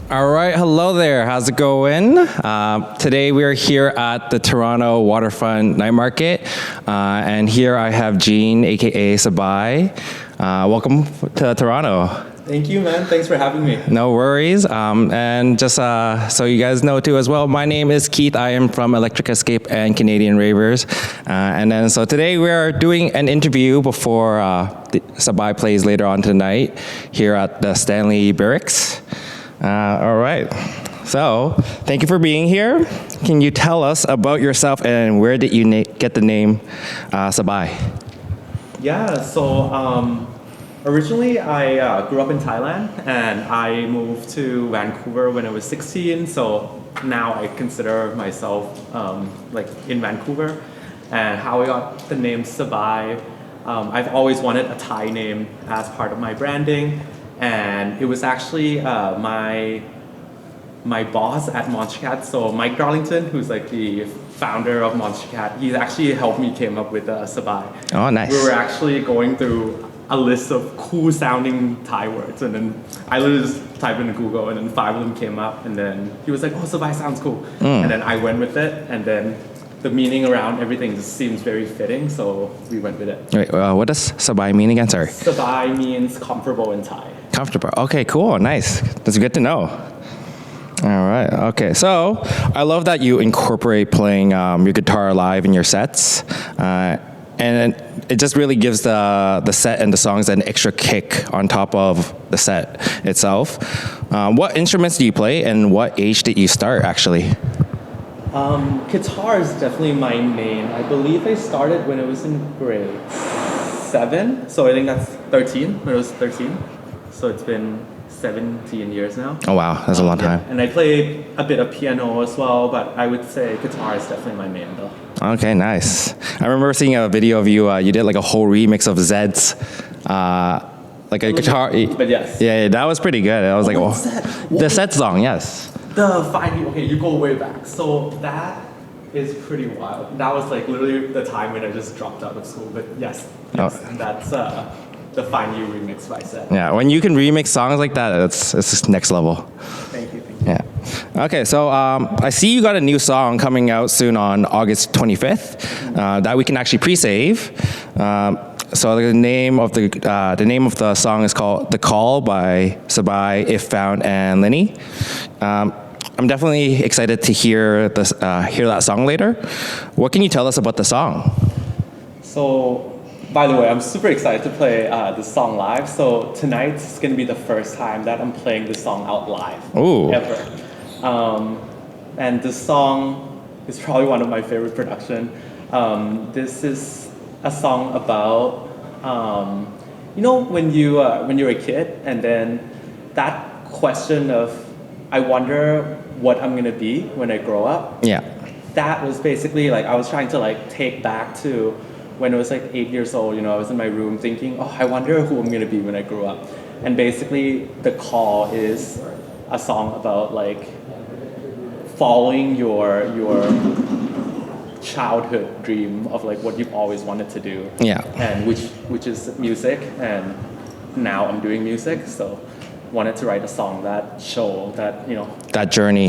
All right, hello there. How's it going? Today we are here at the Toronto Waterfront Night Market, and here I have Gene, aka SABAI. Welcome to Toronto. Thank you, man. Thanks for having me. No worries. And just so you guys know too as well, my name is Keith. I am from Electric Escape and Canadian Ravers. And then so today we are doing an interview before SABAI plays later on tonight here at the Stanley Barracks. All right. So thank you for being here. Can you tell us about yourself and where did you get the name SABAI? Yeah, so originally I grew up in Thailand and I moved to Vancouver when I was 16. So now I consider myself like in Vancouver. And how I got the name SABAI, I've always wanted a Thai name as part of my branding. And it was actually my boss at Monster Cat, so Mike Darlington, who's like the founder of Monster Cat, he actually helped me came up with SABAI. Oh, nice. We were actually going through a list of cool sounding Thai words, and then I literally just typed in Google, and then 5 of them came up, and then he was like, oh, SABAI sounds cool. And then I went with it, and then the meaning around everything just seems very fitting, so we went with it. Wait, what does SABAI mean again? Sorry. SABAI means comfortable in Thai. Comfortable. Okay, cool. Nice. That's good to know. All right. Okay. So I love that you incorporate playing your guitar live in your sets. And it just really gives the set and the songs an extra kick on top of the set itself. What instruments do you play and what age did you start actually? Guitar is definitely my main. I believe I started when I was in grade 7. So I think that's 13, when I was 13. So it's been 17 years now. Oh wow, that's a long time. And I play a bit of piano as well, but I would say guitar is definitely my main though. Okay, nice. I remember seeing a video of you, you did like a whole remix of Zed's, like a guitar. But yes. Yeah, that was pretty good. I was like, what's oh, that? the Zed song, yes. The Find You, okay, you go way back. So that is pretty wild. That was like literally the time when I just dropped out of school, but yes, that's the Find You remix by Zed. Yeah, when you can remix songs like that, it's just next level. Thank you. Yeah. Okay, so I see you got a new song coming out soon on August 25th that we can actually pre-save. So the name of the song is called "The Call" by SABAI, If Found, and Lenny. I'm definitely excited to hear that song later. What can you tell us about the song? So, by the way, I'm super excited to play this song live. So tonight's gonna be the first time that I'm playing this song out live. Ooh. Ever. And this song is probably one of my favorite production. This is a song about when you're a kid and then that question of I wonder what I'm gonna be when I grow up. Yeah. That was basically like I was trying to like take back to when I was like 8 years old. I was in my room thinking, oh, I wonder who I'm gonna be when I grow up. And basically, The Call is a song about like following your childhood dream of like what you've always wanted to do. Yeah. And which is music, and now I'm doing music, so wanted to write a song that show that that journey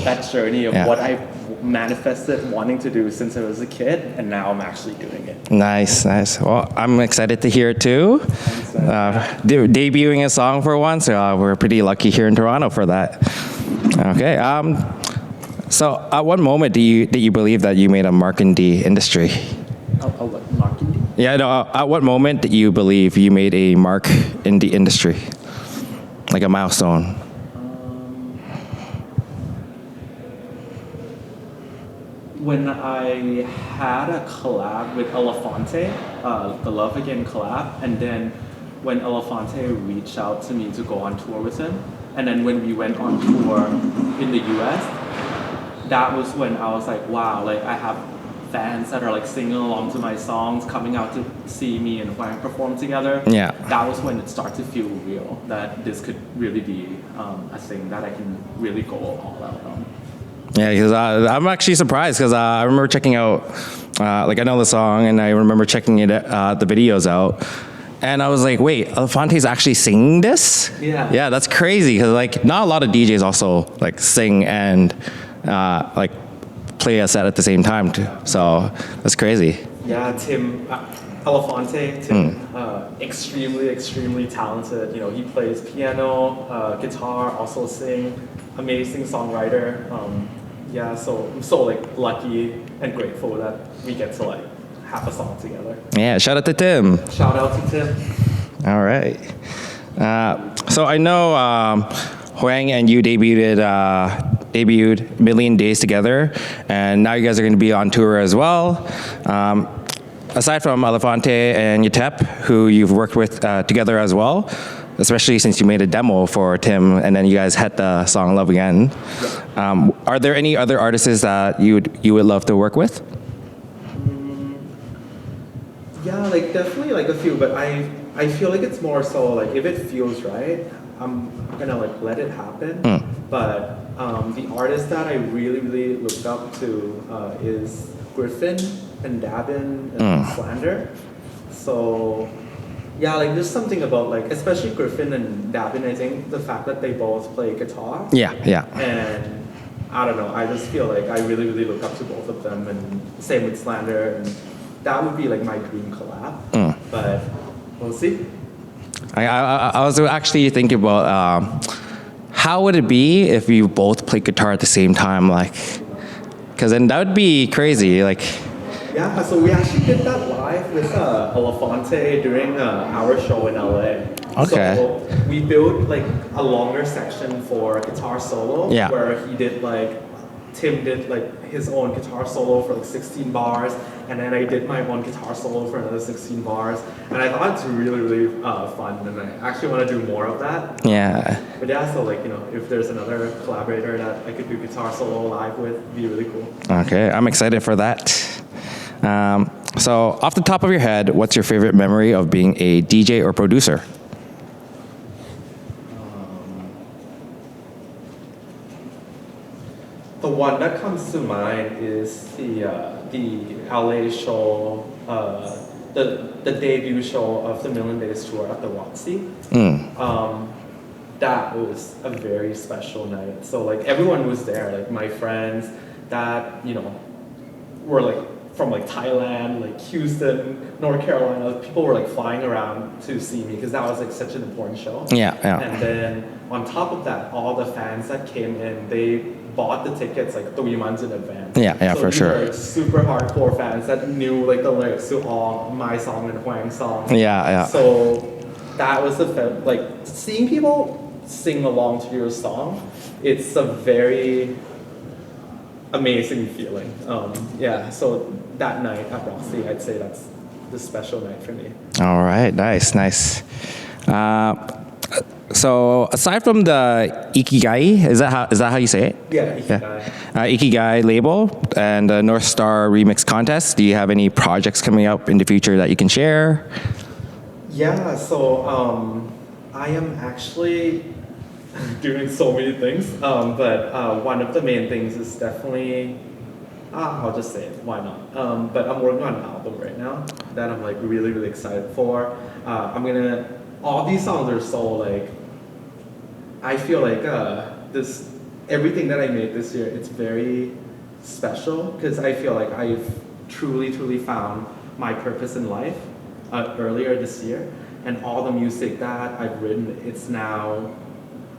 of what I manifested wanting to do since I was a kid, and now I'm actually doing it. Nice. Well, I'm excited to hear it too. Debuting a song for once, we're pretty lucky here in Toronto for that. Okay. So, at what moment did you believe that you made a mark in the industry? Mark in the? Yeah. No. At what moment did you believe you made a mark in the industry, like a milestone? When I had a collab with Elefante, the Love Again collab, and then when Elefante reached out to me to go on tour with him, and then when we went on tour in the US, that was when I was like, wow, like I have fans that are like singing along to my songs, coming out to see me and Huang perform together. Yeah. That was when it started to feel real, that this could really be a thing that I can really go all out on. Yeah, because I'm actually surprised because I remember checking out, like I know the song and I remember checking the videos out. And I was like, wait, Elefante's actually singing this? Yeah. Yeah, that's crazy because like not a lot of DJs also like sing and like play a set at the same time too. So that's crazy. Yeah, Tim, Tim, extremely, extremely talented. You know, he plays piano, guitar, also sing, amazing songwriter. Yeah, so I'm so like lucky and grateful that we get to like have a song together. Yeah, shout out to Tim. Shout out to Tim. All right. So I know Huang and you debuted Million Days together, and now you guys are going to be on tour as well. Aside from Elefante and Yatep, who you've worked with together as well, especially since you made a demo for Tim, and then you guys had the song Love Again. Are there any other artists that you would love to work with? Yeah, like definitely like a few, but I feel like it's more so like if it feels right, I'm gonna like let it happen. But the artist that I really, really looked up to is Griffin and Dabin and Slander. So yeah, like there's something about like, especially Griffin and Dabin, I think the fact that they both play guitar. Yeah. And I don't know, I just feel like I really, really look up to both of them, and same with Slander, and that would be like my dream collab. But we'll see. I was actually thinking about how would it be if you both play guitar at the same time, like, because then that would be crazy, like. Yeah, so we actually did that live with Elefante during our show in LA. Okay. So we built like a longer section for guitar solo, where he did like, Tim did like his own guitar solo for like 16 bars, and then I did my own guitar solo for another 16 bars, and I thought it's really, really fun, and I actually want to do more of that. Yeah. But yeah, so like, you know, if there's another collaborator that I could do guitar solo live with, it'd be really cool. Okay, I'm excited for that. So off the top of your head, what's your favorite memory of being a DJ or producer? The one that comes to mind is the LA show, the debut show of the Million Days tour at the Roxy. That was a very special night. So like everyone was there, like my friends that, you know, were like from like Thailand, like Houston, North Carolina. People were like flying around to see me because that was like such an important show. Yeah. And then on top of that, all the fans that came in, they bought the tickets like 3 months in advance. Yeah, so for these sure. were, like, super hardcore fans that knew like the lyrics to all my song and Huang's song. Yeah. So that was like seeing people sing along to your song. It's a very amazing feeling. So that night at Roxy, I'd say that's the special night for me. All right, nice. So aside from the Ikigai, is that how you say it? Yeah, Ikigai. Ikigai label and the North Star Remix Contest, do you have any projects coming up in the future that you can share? Yeah, so I am actually doing so many things, but one of the main things is definitely, I'll just say it, why not? But I'm working on an album right now that I'm like really, really excited for. All these songs are so like, I feel like everything that I made this year, it's very special because I feel like I've truly, truly found my purpose in life earlier this year, and all the music that I've written, it's now,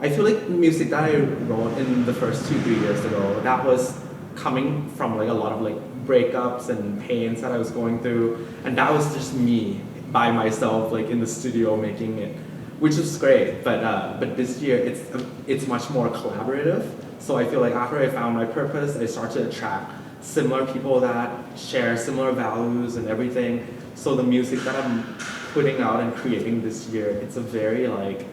I feel like music that I wrote in the first 2-3 years ago, that was coming from like a lot of like breakups and pains that I was going through, and that was just me by myself like in the studio making it, which is great. But this year it's much more collaborative. So I feel like after I found my purpose, I start to attract similar people that share similar values and everything. So the music that I'm putting out and creating this year, it's a very like,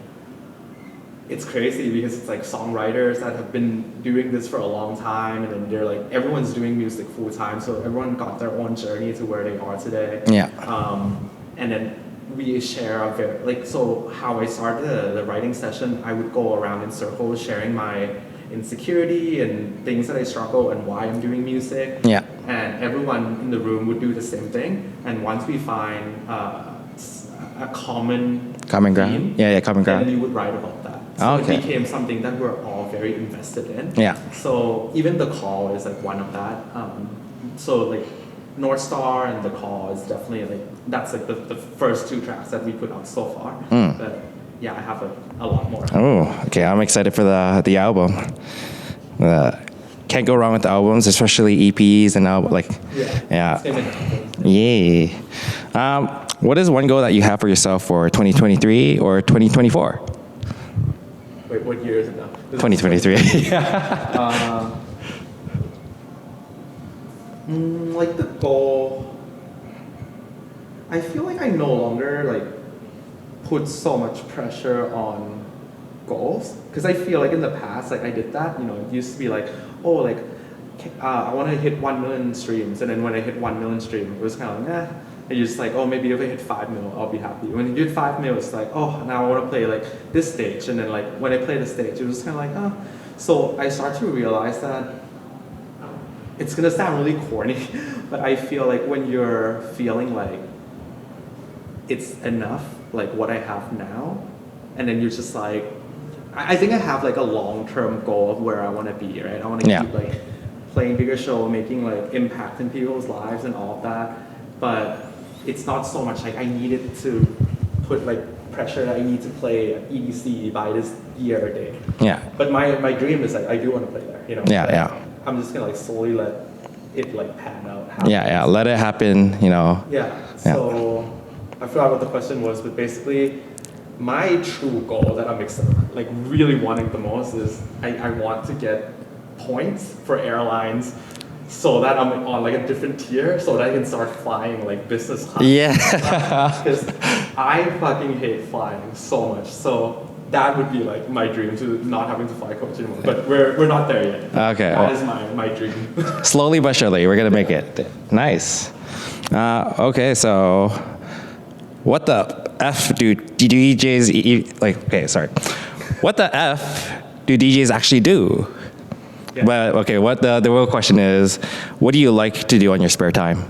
it's crazy because it's like songwriters that have been doing this for a long time, and then they're like, everyone's doing music full time, so everyone got their own journey to where they are today. Yeah. And then we share a very, like, so how I started the writing session, I would go around in circles sharing my insecurity and things that I struggle and why I'm doing music. Yeah. And everyone in the room would do the same thing. And once we find a common Common ground? theme, Yeah, common and ground. then you would write about that. So Okay. it became something that we're all very invested in. Yeah. So even the call is like one of that. So like North Star and the call is definitely like that's like the first two tracks that we put out so far. But yeah, I have a lot more. Oh, okay. I'm excited for the album. Can't go wrong with the albums, especially EPs and album. Like, yeah. It's gonna happen. Yay. What is one goal that you have for yourself for 2023 or 2024? Wait, what year is it now? 2023. Like the goal, I feel like I no longer like put so much pressure on goals because I feel like in the past like I did that. It used to be like, oh, like I want to hit 1 million streams, and then when I hit 1 million streams, it was kind of like, and you're just like, oh, maybe if I hit 5 mil, I'll be happy. When you hit 5 mil, it's like, oh, now I want to play like this stage, and then like when I play the stage, it was kind of like, oh. So I start to realize that it's gonna sound really corny, but I feel like when you're feeling like it's enough, like what I have now, and then you're just like, I think I have like a long-term goal of where I want to be, right? I want to keep like playing bigger show, making like impact in people's lives and all of that, but it's not so much like I needed to put like pressure that I need to play at EDC by this year or day. Yeah. But my dream is like I do want to play there, Yeah. I'm just gonna like slowly let it like pan out. Yeah. Let it happen, Yeah. So I forgot what the question was, but basically my true goal that I'm like really wanting the most is I want to get points for airlines so that I'm on like a different tier so that I can start flying like business class. Yeah. Because I fucking hate flying so much. So that would be like my dream, to not having to fly coach anymore. But we're not there yet. Okay. That is my dream. Slowly but surely, we're gonna make it. Nice. Okay, so what the F do DJs What the F do DJs actually do? Yeah. But okay, what the real question is, what do you like to do on your spare time?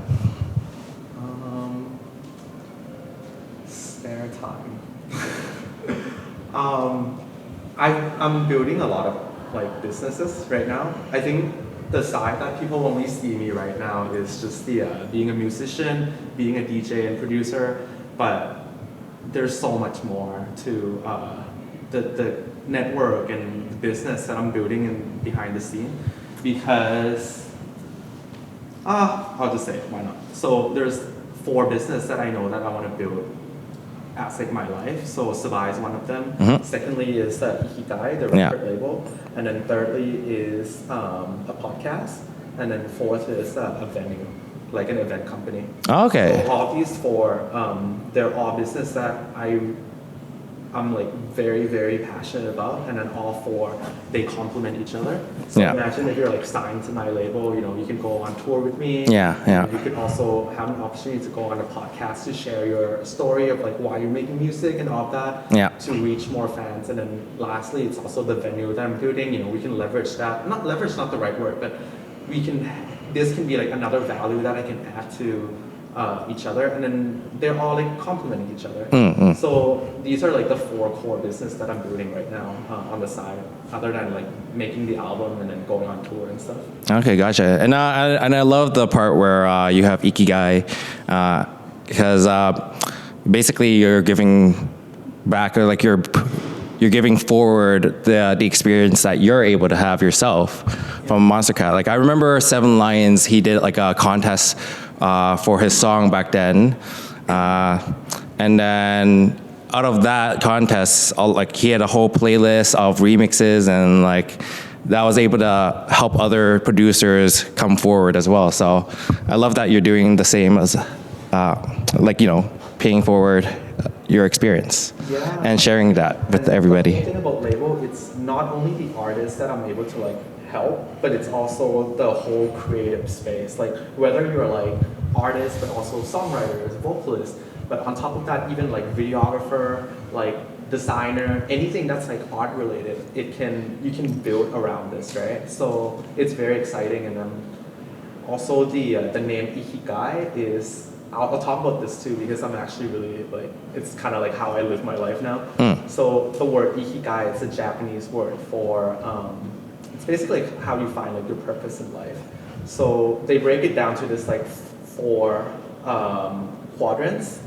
Spare time. I'm building a lot of like businesses right now. I think the side that people only see me right now is just the being a musician, being a DJ and producer, but there's so much more to the network and the business that I'm building in behind the scene, because I'll just say it, why not? So there's 4 businesses that I know that I want to build as like my life. So SABAI is one of them. Secondly is Ikigai, the record label, and then thirdly is a podcast, and then fourth is a venue, like an event company. Okay. So all these 4, they're all business that I'm like very, very passionate about, and then all 4, they complement each other. So imagine if you're like signed to my label, you can go on tour with me. Yeah. You can also have an opportunity to go on a podcast to share your story of like why you're making music and all that. To reach more fans. And then lastly, it's also the venue that I'm building. We can leverage that. Not leverage, not the right word, but this can be like another value that I can add to each other, and then they're all like complementing each other. So these are like the 4 core business that I'm building right now on the side, other than like making the album and then going on tour and stuff. Okay, gotcha. And I love the part where you have Ikigai, because basically you're giving back, or like you're giving forward the experience that you're able to have yourself from Monster Cat. Like I remember Seven Lions, he did like a contest for his song back then, and then out of that contest, he had a whole playlist of remixes, and like that was able to help other producers come forward as well. So I love that you're doing the same as paying forward your experience and sharing that with everybody. The thing about label, it's not only the artist that I'm able to like help, but it's also the whole creative space. Like whether you're like artists, but also songwriters, vocalists, but on top of that, even like videographer, like designer, anything that's like art related, you can build around this, right? So it's very exciting. And then also the name Ikigai is I'll talk about this too because I'm actually really like, it's kind of like how I live my life now. So the word ikigai, it's a Japanese word for, it's basically like how you find like your purpose in life. So they break it down to this like four quadrants,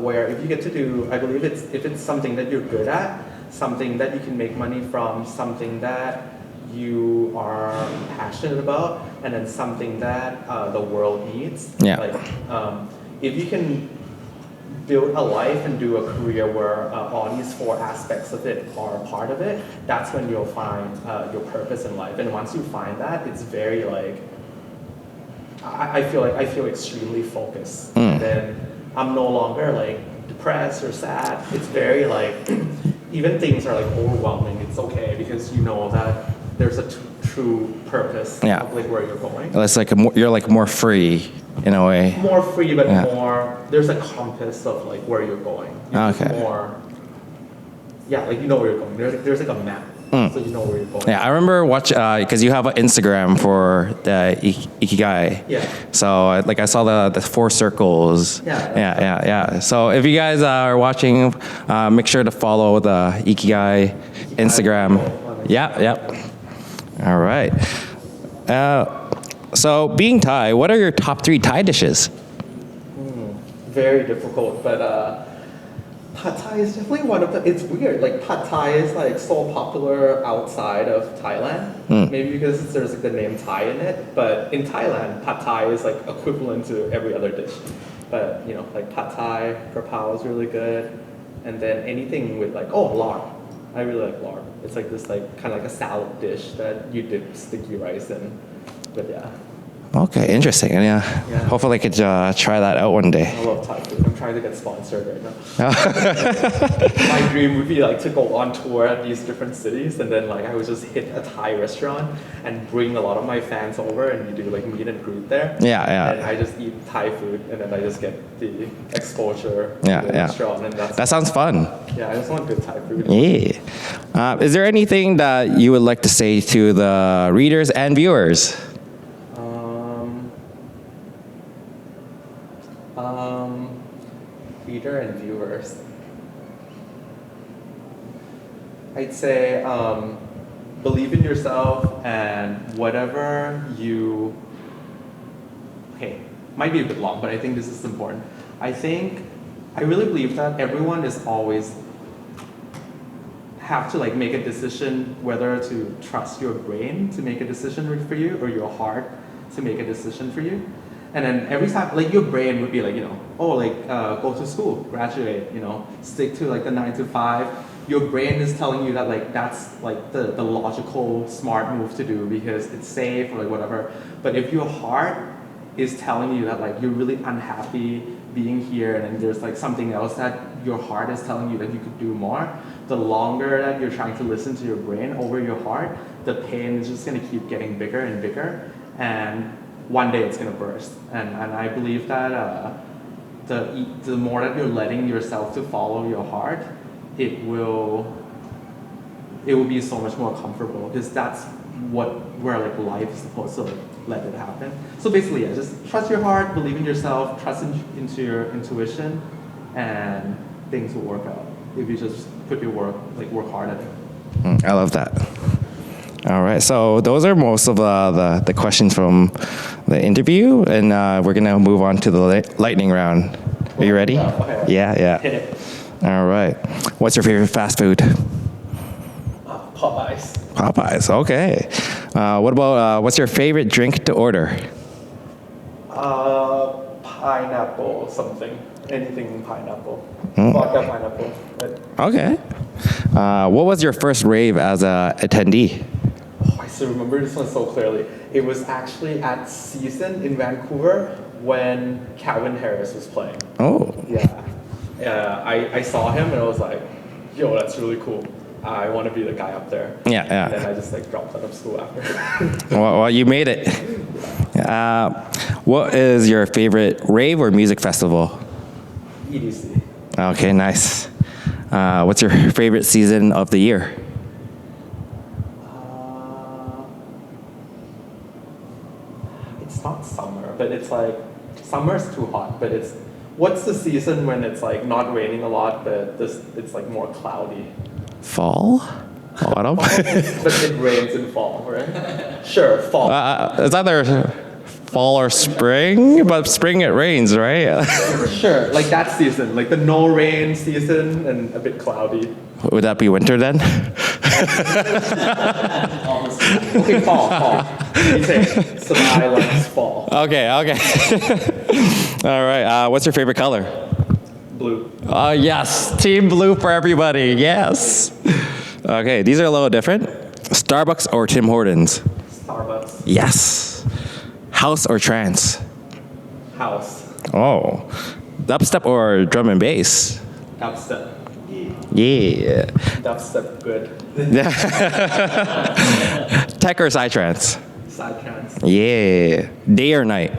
where if you get to do, I believe if it's something that you're good at, something that you can make money from, something that you are passionate about, and then something that the world needs. Yeah. Like, if you can build a life and do a career where all these four aspects of it are part of it, that's when you'll find your purpose in life. And once you find that, it's very like, I feel extremely focused. And then I'm no longer like depressed or sad. It's very like, even things are like overwhelming, it's okay because you know that there's a true purpose of like where you're going. It's like you're like more free in a way. More free, but more, there's a compass of like where you're going. More, like you know where you're going. There's like a map, so you know where you're going. Yeah, I remember because you have an Instagram for the Ikigai. Yeah. So like I saw the 4 circles. Yeah. So if you guys are watching, make sure to follow the Ikigai Instagram. Yeah. All right. So being Thai, what are your top 3 Thai dishes? Very difficult, but Pad Thai is definitely one of the, it's weird, like Pad Thai is like so popular outside of Thailand, maybe because there's like the name Thai in it, but in Thailand, Pad Thai is like equivalent to every other dish. But you know, like Pad Thai, Krapao is really good, and then anything with like, lard. I really like lard. It's like this like kind of like a salad dish that you dip sticky rice in, but yeah. Okay, interesting. Yeah. Hopefully I could try that out one day. I love Thai food. I'm trying to get sponsored right now. My dream would be like to go on tour at these different cities and then like I would just hit a Thai restaurant and bring a lot of my fans over and we do like meet and greet there. Yeah. And I just eat Thai food and then I just get the exposure to the restaurant. And that sounds fun. Yeah, I just want good Thai food. Yeah. Is there anything that you would like to say to the readers and viewers? Reader and viewers. I'd say believe in yourself and whatever you, might be a bit long, but I think this is important. I really believe that everyone is always have to like make a decision whether to trust your brain to make a decision for you or your heart to make a decision for you. And then every time, like your brain would be like, go to school, graduate, stick to like the 9 to 5. Your brain is telling you that like that's like the logical, smart move to do because it's safe or like whatever. But if your heart is telling you that like you're really unhappy being here and then there's like something else that your heart is telling you that you could do more, the longer that you're trying to listen to your brain over your heart, the pain is just gonna keep getting bigger and bigger. And one day it's going to burst. And I believe that the more that you're letting yourself to follow your heart, it will be so much more comfortable because that's where like life is supposed to like let it happen. So basically, just trust your heart, believe in yourself, trust into your intuition, and things will work out if you just put your work hard at it. I love that. All right, so those are most of the questions from the interview, and we're gonna move on to the lightning round. Are you ready? Okay. Yeah. Hit it. All right. What's your favorite fast food? Popeyes. Popeyes. Okay. What about what's your favorite drink to order? Pineapple something. Anything pineapple. Vodka pineapple. Okay. What was your first rave as a attendee? I still remember this one so clearly. It was actually at Season in Vancouver when Calvin Harris was playing. Oh. Yeah. I saw him and I was like, yo, that's really cool. I want to be the guy up there. Yeah. And then I just like dropped out of school after. Well, you made it. What is your favorite rave or music festival? EDC. Okay, nice. What's your favorite season of the year? It's not summer, but it's like summer's too hot, but what's the season when it's like not raining a lot, but it's like more cloudy? Fall? Autumn? But it rains in fall, right? Sure, fall. It's either fall or spring, but spring it rains, right? Sure, like that season, like the no rain season and a bit cloudy. Would that be winter then? Okay, fall. You say SABAI likes fall. Okay. All right. What's your favorite color? Blue. Yes. Team blue for everybody. Yes. Okay. These are a little different. Starbucks or Tim Hortons? Starbucks. Yes. House or trance? House. Oh. Dubstep or drum and bass? Dubstep. Yeah. Dubstep, good. Tech or psytrance? Psytrance. Yeah. Day or night?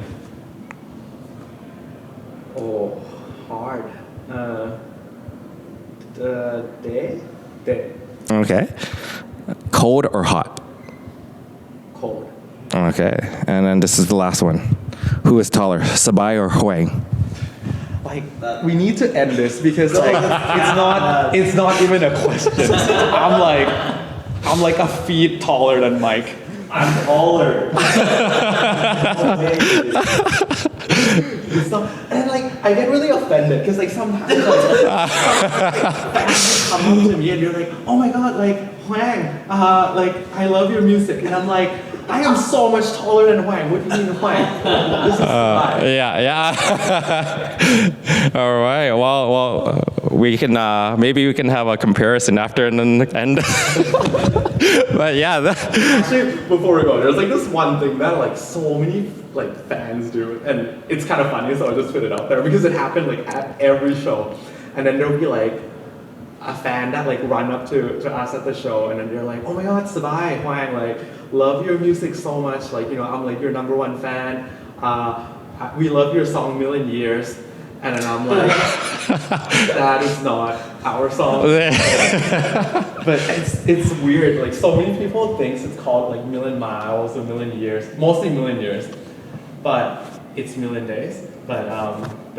Oh, hard. Day? Day. Okay. Cold or hot? Cold. Okay. And then this is the last one. Who is taller, SABAI or Huang? Like, we need to end this because like it's not even a question. I'm like a feet taller than Mike. I'm taller. And like I get really offended because like sometimes like, fans come up to me and they're like, oh my god, like Huang, like I love your music, and I'm like, I am so much taller than Huang. What do you mean Huang? This is fine. Yeah. All right. Well, we can maybe we can have a comparison after and then end. But yeah. Actually, before we go, there's like this one thing that like so many like fans do, and it's kind of funny, so I'll just put it out there because it happened like at every show, and then there'll be like a fan that like run up to us at the show, and then they're like, oh my god, SABAI, Huang, like love your music so much, like I'm like your #1 fan, we love your song Million Years, and then I'm like, that is not our song. But it's weird, like so many people thinks it's called like Million Miles or Million Years, mostly Million Years, but it's Million Days. But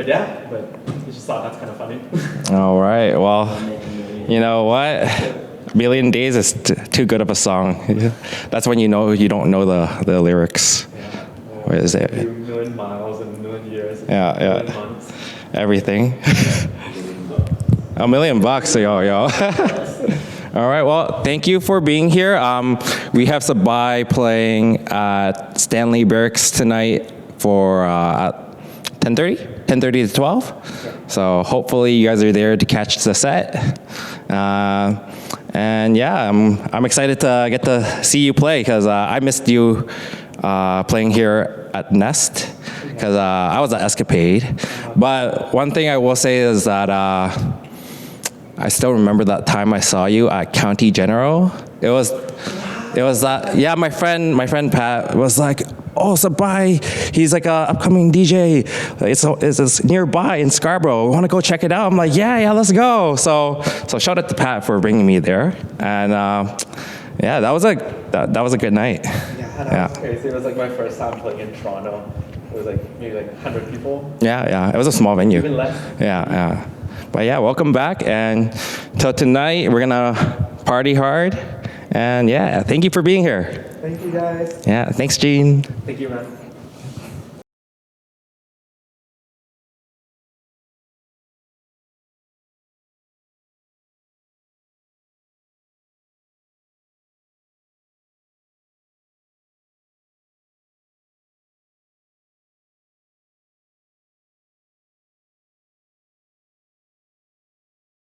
yeah, but I just thought that's kind of funny. All right. Well, you know what? Million Days is too good of a song. That's when you know you don't know the lyrics. Yeah. What is it? Million miles and million years. Yeah. Million months. Everything. $1 million, yo. All right. Well, thank you for being here. We have SABAI playing at Stanley Barracks tonight for 10:30 to 12. So hopefully you guys are there to catch the set. And yeah, I'm excited to get to see you play because I missed you playing here at Nest because I was at Escapade. But one thing I will say is that I still remember that time I saw you at County General. It was that, yeah, my friend Pat was like, oh, SABAI, he's like a upcoming DJ. It's nearby in Scarborough. We want to go check it out. I'm like, yeah, let's go. So shout out to Pat for bringing me there. And yeah, that was a good night. Yeah, that was crazy. It was like my first time playing in Toronto. It was like maybe like 100 people. Yeah, it was a small venue. Even less. Yeah. But yeah, welcome back. And till tonight, we're gonna party hard. And yeah, thank you for being here. Thank you guys. Yeah, thanks, Gene. Thank you, man.